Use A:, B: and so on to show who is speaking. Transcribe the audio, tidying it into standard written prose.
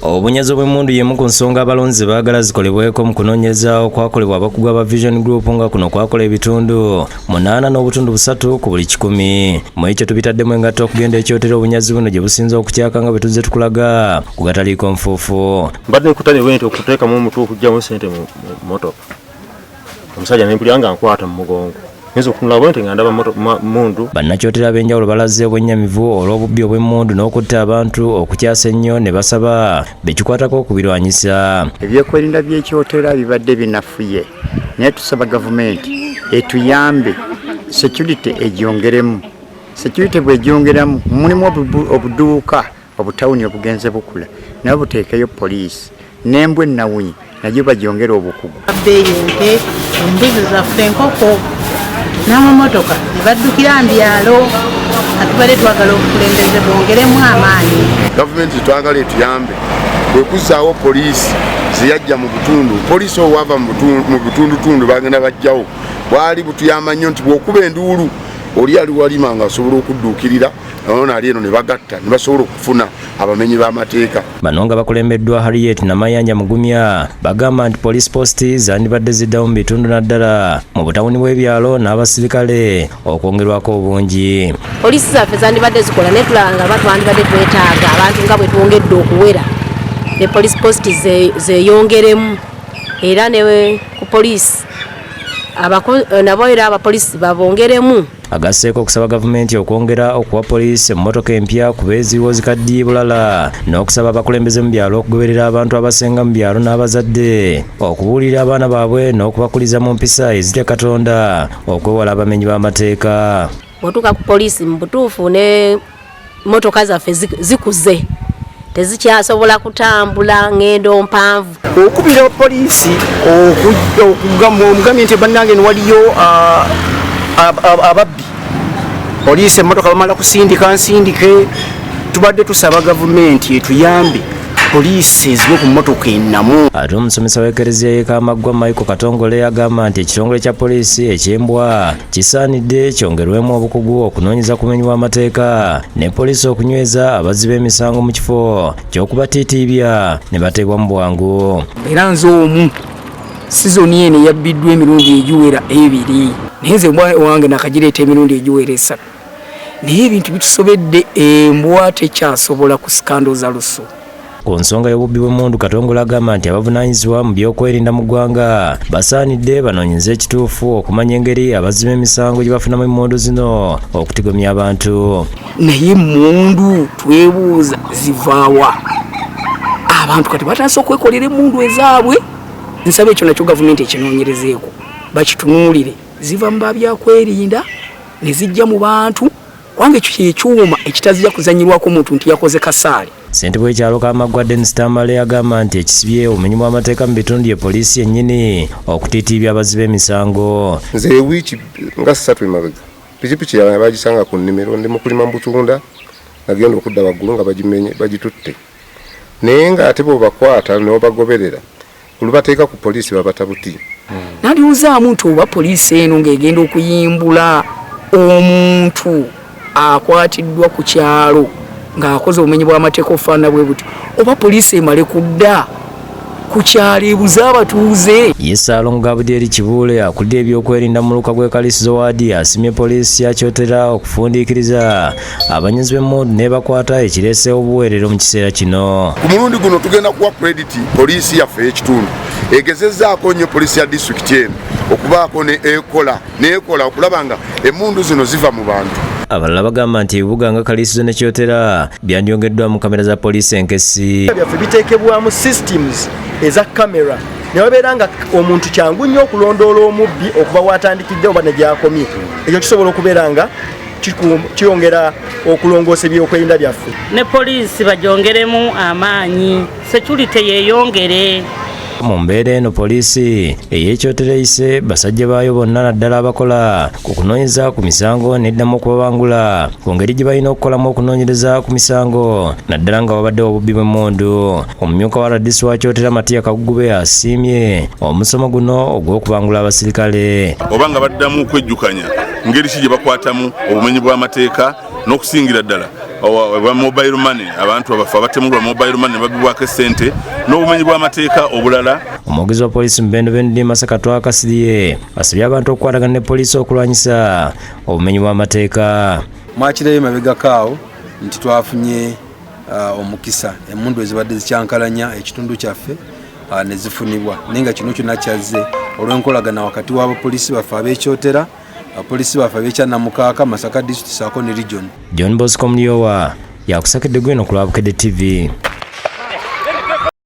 A: Obunyazo bw'emmundu y'emu ku nsonga abalonzi baagala zikolebweko mu kunoonyeza okwakolebwa abakugu aba Vision Group nga kuno kwakola ebitundu 8.3 ku buli 100. Mu ekyo tubitaddemu engatta okugenda ekyotera obunyazi buno gye businza okukyaka nga bwe tuzze tukulaga ku gataliiko nfuufu.
B: Mbadde nkutanye bwente okuteekamu omutwe okuggyamu ssente mu motoka. Omusajja ne mpulira nga nkwata mu mugongo.
A: Bannakyotera ab'enjawulo balaze obwennyamivu olw'obubbi obw'emmundu n'okutta abantu okukyasa ennyo ne basaba bekikwatako okubirwanyisa.
C: Ebyokwerinda by'ekyotera bibadde binafuye naye tusaba gavumenti etuyambe security egyongeremu. Security bw'egyongeramu mulimu obuduuka obutawuni obugenze bukula naye buteekeyo poliisi n'embwa ennawunyi nagyo bagyongera obukugu.
D: Ente embuzi zaffe enkoko n'amamotoka ne baddukira mbyalo atubadde twagala obukulembeze bwongeremu amaanyi.
E: Gavumenti twagala etuyambe bwe kuzzaawo poliisi ziyajja mu butundu. Poliisi owava mu butundutundu bagenda bajjawo bwali butuyamba nnyo nti bw'okuba enduulu oli ali walima nga asobola okudduukirira naona ali eno ne bagatta ne basobola okufuna abamenyi b'amateeka.
A: Bano nga bakulembeddwa Harriet Namayanja Mugumya bagamba nti police post zandibadde ziddawo mu bitundu naddala mu butawuni bw'ebyalo n'abasirikale okwongerwako obungi.
F: Poliisi zaffe zandibadde zikola naye tulaba nga twandibadde twetaaga abantu nga bwe twongedde okuwera ne police post zeeyongeremu era ne ku poliisi nabo era abapoliisi babongeremu.
A: Agasseeko okusaba gavumenti okwongera okuwa poliisi emmotoka empya ku beeziriwo zikaddiye bulala n'okusaba abakulembeze mu byalo okugoberera abantu abasenga mu byalo n'abazadde okubuulira abaana baabwe n'okubakuliza mu mpisa ezitya Katonda okwewala abamenyi b'amateeka.
F: Bw'otuuka ku poliisi mu butuufu ne mmotoka zaffe zikuze tezikyasobola kutambula ngendo mpanvu.
G: Okubira poliisi okugambye nti bannange waliyo ababbi poliisi emmotoka bamala kusindika nsindike. Tubadde tusaba gavumenti etuyambe poliisi eziwe ku mmotoka ennamu.
A: Ate omusomesa w'Ekereziya y'e Kamaggwa Michael Katongole agamba nti ekitongole kya poliisi eky'Embwa kisaanidde kyongerwemu obukugu okunoonyeza kumenywa amateeka ne poliisi okunyweza abazzi b'emisango mu kifo ky'okubatiitiibya ne bateebwa mu bwangu.
G: Era nze omu sizoni eno yabbiddwa emirundi egiwera 2 naye nze wange nakagireeta emirundi egiwera 3 naye ebintu bitusobedde embwa tekyasobola kusikandoza lusu.
A: Ku nsonga y'obubbi bw'emmundu Katongole agamba nti abavunaanyizibwa mu byokwerinda mu ggwanga basaanidde banoonyeze ekituufu okumanya engeri abazzi b'emisango gye bafunamu emmundu zino okutigomya abantu.
G: Naye emmundu twebuuza zivaawa? Abantu kati batandise okwekolera emmundu ezaabwe. Nsaba ekyo nakyo gavumenti ekinoonyerezeeko bakitunuulire. Ziva mu babyakwerinda ne zijja mu bantu kubanga ekyo kyekyuma ekitazija kuzanyirwako omuntu nti yakoze kasaali.
A: Ssentebe w'ekyalo Kamaggwa Dennis Tamale agamba nti ekisibye obumenyi bw'amateeka mu bitundu ye poliisi yennyini okutiitiibya abazzi b'emisango.
E: Nze wiiki nga 3 emabega pikipiki yawe bagisanga ku nnimiro ndi mu kulima mu Butunda nagenda okudda waggulu nga bagitutte naye nga ate bw'obakwata ne bagoberera olubateeka ku poliisi babatabuti.
G: Naliwuzaamu nti oba poliisi eno ng'egenda okuyimbula omuntu akwatiddwa ku kyalo ng'akoze obumenyi bw'amateeka ofaana bwe buti oba poliisi emale kudda ku kyalo ebuze abatuuze.
A: Yesalongo Gabudyeri Kibuule akulidde ebyokwerinda mu luka gw'Ekaliisizo waadi asimye poliisi yakyotera okufundiikiriza abanyazi b'emmundu n'ebakwata ekireeseewo obuweerero mu kiseera kino.
E: Ku mulundi guno tugenda kuwa credit poliisi yaffe y'ekitundu egezezzaako nnyo poliisi ya disitulikiti eno okubaako neekola okulaba nga emmundu zino ziva mu bantu.
A: Abalala bagamba nti ebibuga nga Kaliisizo ne Kyotera byandyongeddwa mu kamera za poliisi enkesi.
H: Byaffe biteekebwamu systems eza kamera ne wabeera nga omuntu kyangu nnyo okulondoola omubbi okuva watandikidde oba ne gy'akomye. Ekyo kisobola okubeera nga kiyongera okulongoosa ebyokwerinda byaffe.
D: Ne poliisi bagyongeremu amaanyi, security yeeyongere.
A: Mu mbeera eno poliisi ey'Ekyotera eyise basajja baayo bonna naddala abakola ku kunoonyeza ku misango n'eddamu okubabangula ku ngeri gye balina okukolamu okunoonyereza ku misango naddala nga wabaddewo obubbi bw'emmundu. Omumyuka wa radisi wa Kyotera Matiya Kagugube asiimye omusomo guno ogw'okubangula abasirikale.
I: Oba nga baddamu okwejjukanya ngeri ki gye bakwatamu obumenyi bw'amateeka n'okusingira ddala obwa mobile money abantu abafa batemulwa mobile money babibwako sente n'obumenyi bw'amateeka obulala.
A: Omwogezi wa poliisi Mbendo Bendi Masaka Twakasirye asabye abantu okukwatagana ne poliisi okulwanyisa obumenyi bw'amateeka.
J: Mwakirayo mabegakaawo nti twafunye omukisa emmundu ezibadde zikyankalanya ekitundu kyaffe ne zifunibwa naye nga kino kyonna kyazze olw'enkolagana wakati w'abapoliisi baffe ab'ekyotera abapoliisi baffe ab'ekyannamukaaka Masaka District Saako ne Region.
A: John Bosco Mulyowa yakusakidde gwino ku Lwabukedde TV.